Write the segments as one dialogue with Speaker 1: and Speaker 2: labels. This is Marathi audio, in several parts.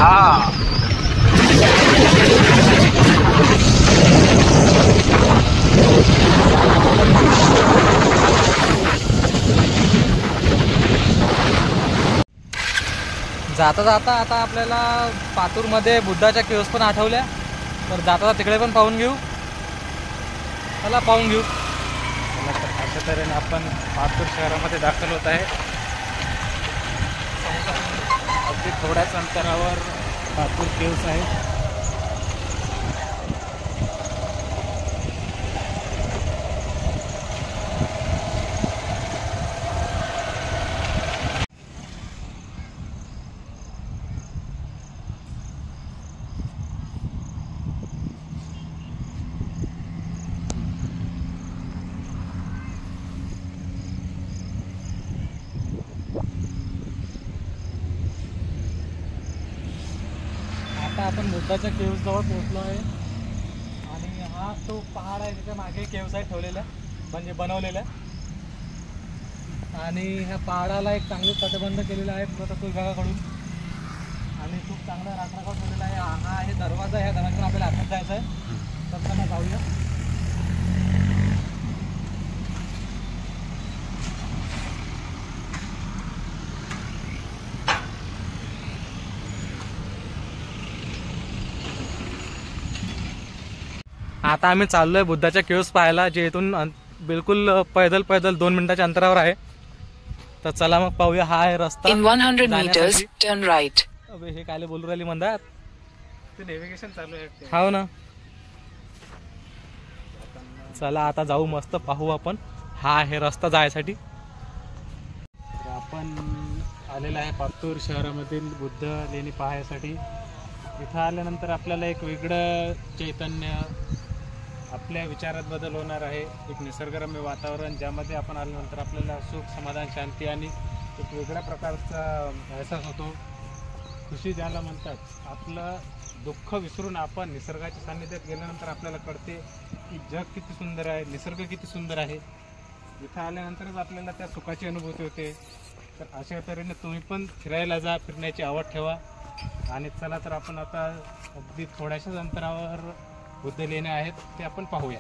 Speaker 1: हा
Speaker 2: जाता जाता आता आपल्याला पातूरमध्ये बुद्धाच्या केव्स पण आठवल्या, तर जाता तिकडे पण पाहून घेऊ. चला पाहून घेऊ.
Speaker 3: अशा तऱ्हेने आपण पातूर शहरामध्ये दाखल होत आहे. अगदी थोड्याच अंतरावर पातूर केव्स आहे.
Speaker 2: आता आपण बुद्धाच्या केव्स जवळ पोहोचलो आहे आणि हा तो पहाड आहे, त्याच्या मागे केव्स आहे ठेवलेल्या, म्हणजे बनवलेल्या. आणि ह्या पहाडाला एक चांगली तटबंद केलेला आहे पुरातत्व विभागाकडून आणि खूप चांगला राखराखाव ठेवलेला आहे. हा आहे दरवाजा, ह्या दरवाजातून आपल्याला आतमध्ये जायचं आहे. तर त्यांना जाऊया. आता आम्ही चाललोय बुद्धाच्या केव्स पाहायला, जे इथून बिलकुल पैदल 2 मिनिटाच्या अंतरावर आहे. तर चला मग पाहूया. हा आहे रस्ता.
Speaker 4: In 100 meters, turn right.
Speaker 2: अबे हे काय बोलू राहिली म्हणतात,
Speaker 3: ते नेव्हिगेशन चालू आहे.
Speaker 2: हो ना. चला आता जाऊ, मस्त पाहू आपण. हा आहे रस्ता जायसाठी.
Speaker 3: आपण आलेला आहे पातूर शहरामधील बुद्ध लेणी पाहण्यासाठी. इथं आल्यानंतर आपल्याला एक वेगळं चैतन्य, आपल्या विचारात बदल होणार आहे. एक निसर्गरम्य वातावरण, ज्यामध्ये आपण आल्यानंतर आपल्याला सुख, समाधान, शांती आणि एक वेगळ्या प्रकारचा एहसास होतो. खुशी ज्याला म्हणतात. आपलं दुःख विसरून आपण निसर्गाच्या सान्निध्यात गेल्यानंतर आपल्याला कळते की जग किती सुंदर आहे, निसर्ग किती सुंदर आहे. इथं आल्यानंतरच आपल्याला त्या सुखाची अनुभूती होते. तर अशा तऱ्हेने तुम्ही पण फिरायला जा, फिरण्याची आवड ठेवा. आणि चला तर आपण आता अगदी थोड्याशाच अंतरावर बुद्ध लेण्या आहेत, ते आपण पाहूया.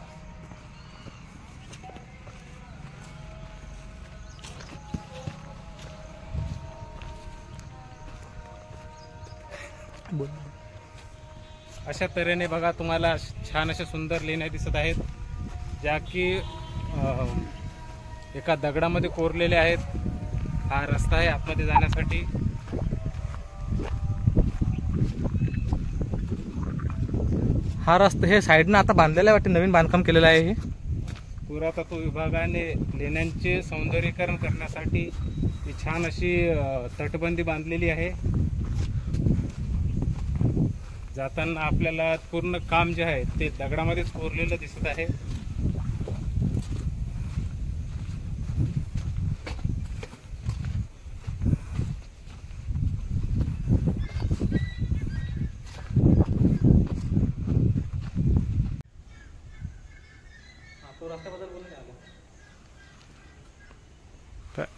Speaker 3: अशा तऱ्हेने बघा, तुम्हाला छान अशा सुंदर लेण्या दिसत आहेत, ज्या की एका दगडामध्ये कोरलेल्या आहेत. हा रस्ता आहे आतमध्ये जाण्यासाठी.
Speaker 2: हा रस्ता हे साईडनं आता बांधलेला आहे वाटते, नवीन बांधकाम केलेलं आहे. हे
Speaker 3: पुरातत्व विभागाने लेण्यांचे सौंदर्यीकरण करण्यासाठी ही छान अशी तटबंदी बांधलेली आहे. जाताना आपल्याला पूर्ण काम जे आहे ते दगडामध्येच कोरलेलं दिसत आहे.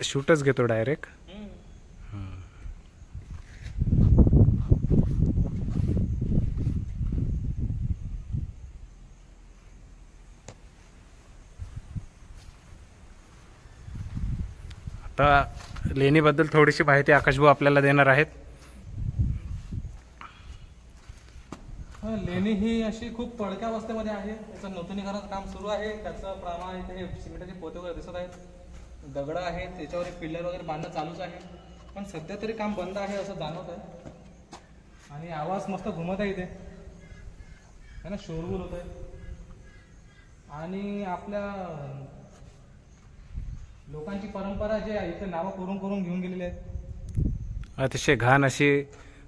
Speaker 3: शूटच घेतो डायरेक्ट. आता लेणीबद्दल थोडीशी माहिती आकाशभाऊ आपल्याला देणार आहेत.
Speaker 2: लेणी ही अशी खूप पडक्या अवस्थेमध्ये आहे. त्याचं नूतनीकरणाचं काम सुरू आहे. त्याचं प्रमाण इथे सिमेंटाचे पोते वगैरे दिसत आहेत, दगड आहेत, त्याच्यावर पिल्लर वगैरे बांधणं चालूच आहे. पण सध्या तरी काम बंद आहे असं जाणवत आहे. आणि आवाज मस्त घुमत आहे इथे, है ना, शोरगुल होत आहे. आणि आपल्या लोकांची परंपरा जे आहे इथे नावं करून करून घेऊन गेलेली आहेत.
Speaker 3: अतिशय घाण अशी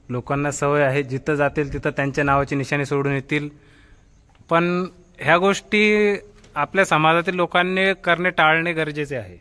Speaker 3: लोकांना सवय आहे, जिथं जातील तिथं त्यांच्या नावाची निशाणी सोडून येतील. पण ह्या गोष्टी आपल्या समाजातील लोकांनी करणे टाळणे गरजेचे आहे.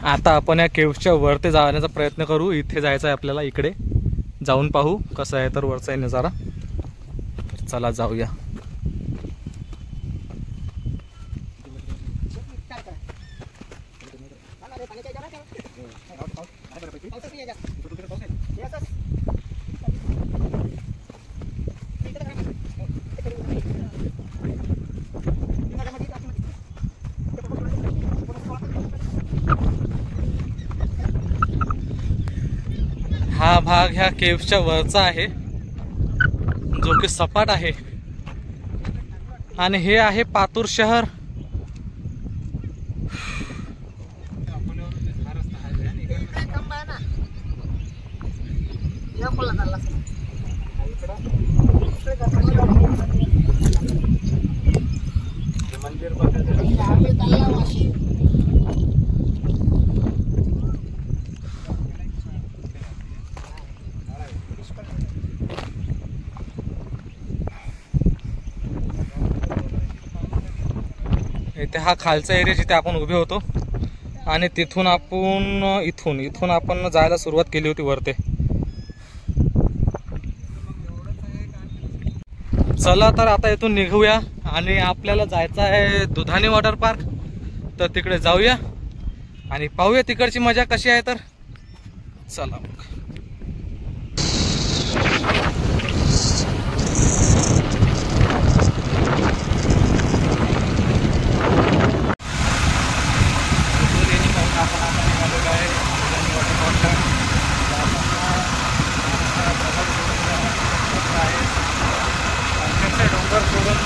Speaker 2: आता आपण या केव्हच्या वरती जाण्याचा प्रयत्न करू. इथे जायचं आहे आपल्याला, इकडे जाऊन पाहू कसं आहे तर वरचा आहे नजारा. तर चला जाऊया. हा भाग ह्या केव्हच्या वरचा आहे जो की सपाट आहे. आणि हे आहे पातूर शहर. इथे हा खालचा एरिया जिथे आपण उभे होतो आणि तिथून आपण इथून आपण जायला सुरुवात केली होती वरते. चला तर आता इथून निघूया आणि आपल्याला जायचं आहे दुधानी वॉटर पार्क. तर तिकडे जाऊया आणि पाहूया तिकडची मजा कशी आहे. तर चला मग. डोंगर सोडून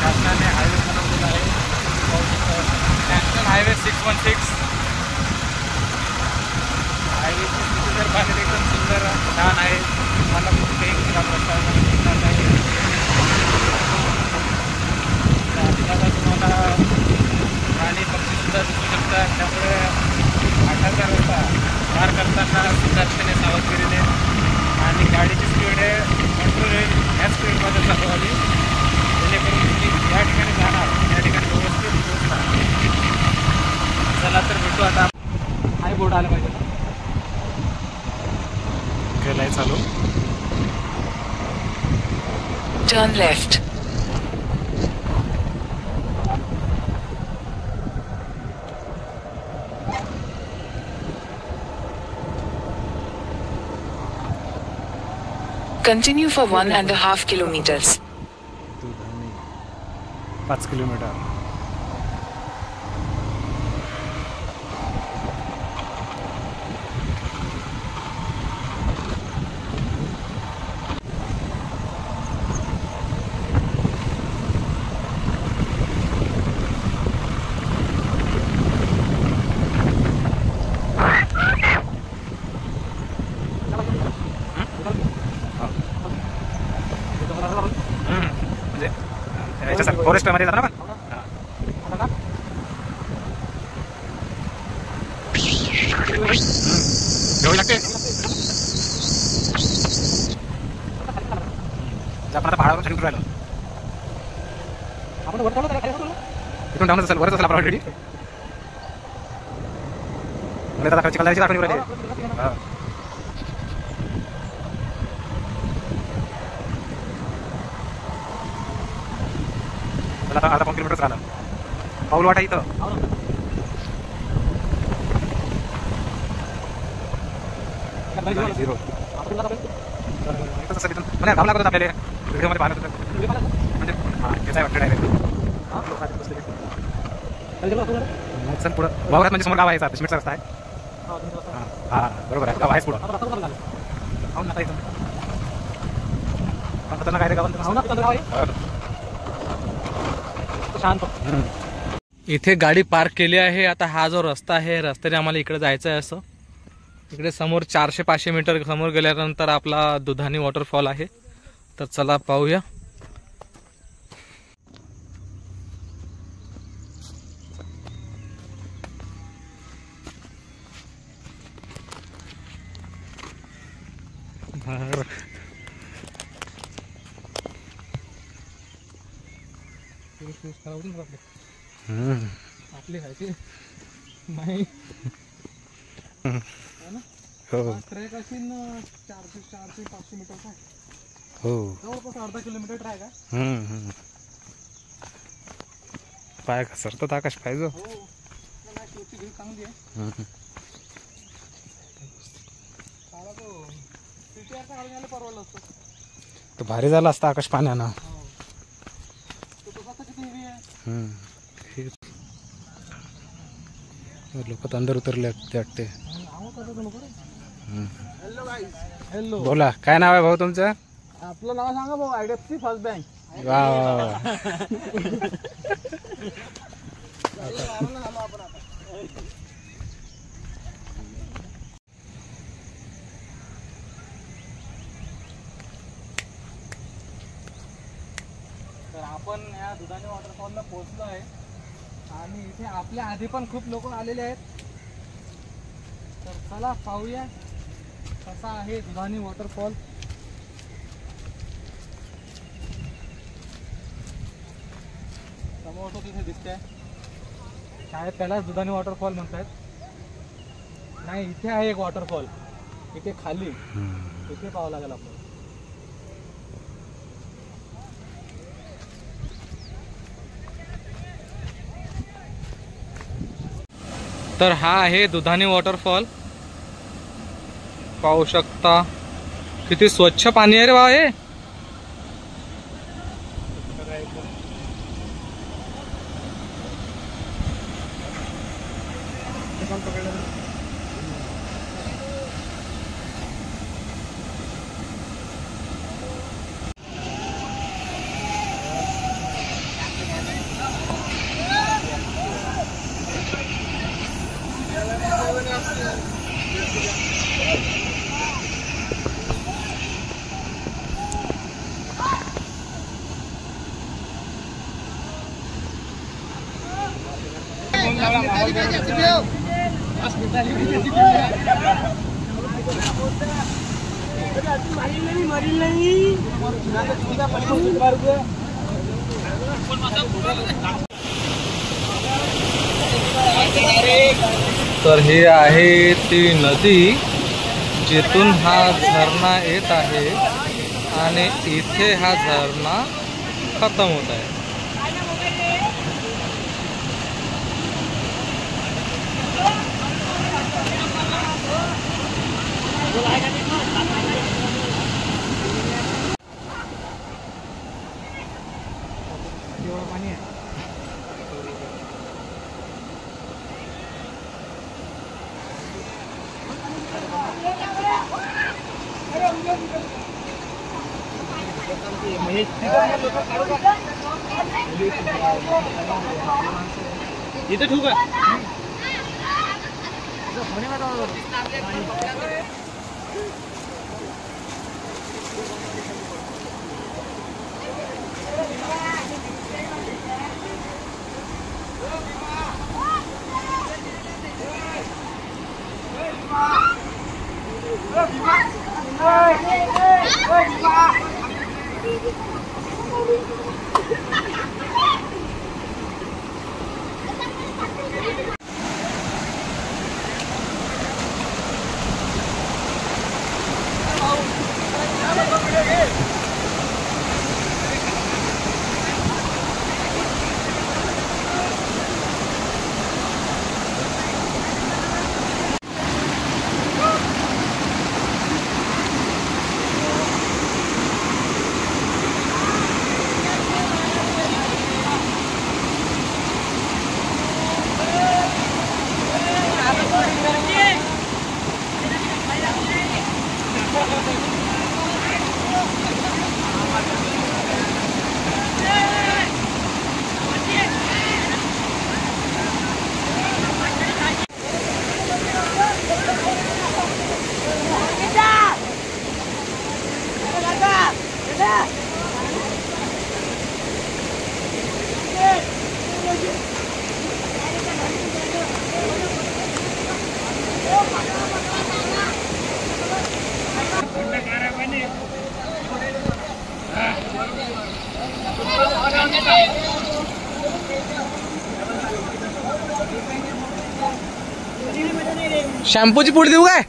Speaker 2: शासनाने हायवे बनवलेला आहे, नॅशनल हायवे 616. हायवेची स्थिती जर पाहिली एकदम सुंदर छान आहे. मला कुठेही रस्ता नाही. तुम्हाला प्राणी पक्षी सुद्धा दिसू शकतात. त्यामुळे घाटाचा रस्ता पार करताना सुरक्षेने सावधगिरीने आणि गाडीची स्पीड कंट्रोल होईल ह्या स्पीडमध्ये चालवावी, जेणेकरून तुम्ही या ठिकाणी जाणार त्या ठिकाणी व्यवस्थित पोहोचणार. चला तर भेटू. आता हाय बोर्ड आला पाहिजे ना, केलाय चालू.
Speaker 4: Turn left. Continue for 1.5 kilometers.
Speaker 3: 5 kilometre. Forest मध्ये जाणार ना. लागते आपण आता पहाडावरून खाली उतरू राहिलो. इथून डाऊनच असेल, वरच असेल आपण ऑलरेडी. मला आता चिखलदऱ्याची दाखवणी राहिली. आता 5 किलोमीटर राहिलं. पाऊल वाटा इथं. म्हणजे गाव लागत आपल्याला व्हिडिओमध्ये पाहत होतं म्हणजे त्याचा वाटतं डायरेक्ट पुढं वावरात म्हणजे समोर गाव आहे. सिमेंटचा रस्ता आहे. हां बरोबर आहे, गाव आहेच पुढं. हो ना इथं खतरनाक आहे गावात.
Speaker 2: इथे गाडी पार्क केली आहे. आता हा जो रस्ता आहे, रस्त्याने आम्हाला इकडे जायचं आहे. असं इकडे समोर 400-500 मीटर समोर गेल्यानंतर आपला दुधानी वॉटरफॉल आहे. तर चला पाहूया. आपले खायचे नाही. है ना?
Speaker 3: हो
Speaker 2: हा ट्रॅक असेल 400-500 मीटरचा आहे.
Speaker 3: हो.
Speaker 2: जवळपास अर्धा किलोमीटर ट्रॅक आहे.
Speaker 3: पाय घसरतात आकाश पाहिजे.
Speaker 2: हो नाही शेवटची घडी चांगली आहे. साला तो CTR काढून यायला परवडलं असतं.
Speaker 3: तो भारी झाला असता आकाश पाण्यानं.
Speaker 2: हो तो तसा किती हेवी आहे.
Speaker 3: लोक तर अंदर उतरले वाटते.
Speaker 2: हॅलो गाईस. हॅलो.
Speaker 3: बोला काय नाव आहे भाऊ तुमचं?
Speaker 2: आपलं नाव सांगा भाऊ. IDFC first bank.
Speaker 3: वा
Speaker 2: तर आपण या दुधाने वॉटरफॉलला पोहोचलो आहे आणि इथे आपल्या आधी पण खूप लोक आलेले आहेत. तर चला पाहूया कसा आहे दुधाने वॉटरफॉल. समोर तो तिथे दिसतंय. शाळेत त्यालाच दुधाने वॉटरफॉल म्हणतात. नाही इथे आहे एक वॉटरफॉल. इथे खाली इथे पाहावं लागेल आपल्याला. तर हा आहे दुधाने वॉटरफॉल. पाहू शकता किती स्वच्छ पाणी आहे रे बा. हे तर हे आहे ती नदी जिथून हा झरणा येत आहे आणि इथे हा झरणा खतम होत आहे. इथे ठेवू का? शॅम्पूची पुडी देऊ काय?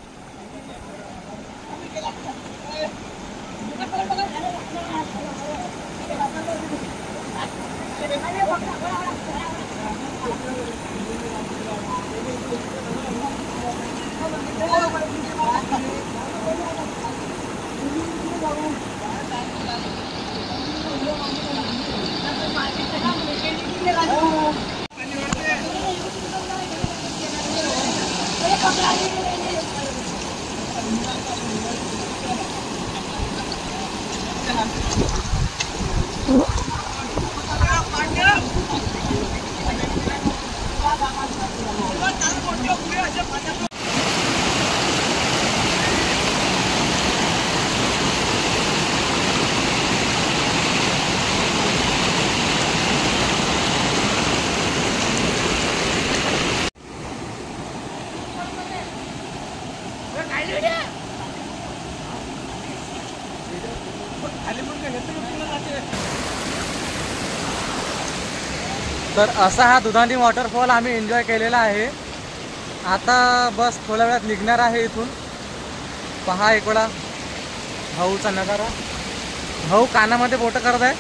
Speaker 2: तर असा हा दुधानी वॉटरफॉल आम्ही एन्जॉय केलेला आहे. आता बस थोड्या वेळात निघणार आहे इथून. पहा एक वेळा भाऊचा नजारा. भाऊ कानामध्ये बोट करत आहे.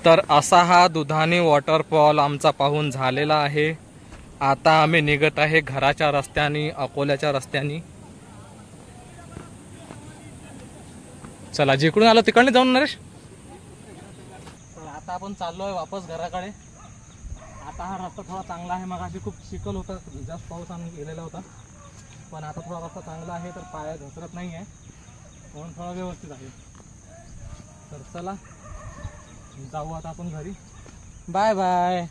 Speaker 2: तर असा हा दुधानी वॉटरफॉल आमचा पाहून झालेला आहे. आता आम्ही निघत आहे घराच्या रस्त्याने, अकोल्याच्या रस्त्याने. चला, जिकडून आलो तिकडे जाऊन नरेश. आता आपण चाललो आहे वापस घराकडे. आता हा रस्ता थोडा चांगला आहे. मग अशी खूप चिखल होता, जास्त पाऊस आम्ही गेलेला होता. पण आता थोडा रस्ता चांगला आहे, तर पाया घसरत नाही आहे, म्हणून थोडा व्यवस्थित आहे. तर चला जाऊ आता आपण घरी. Bye bye.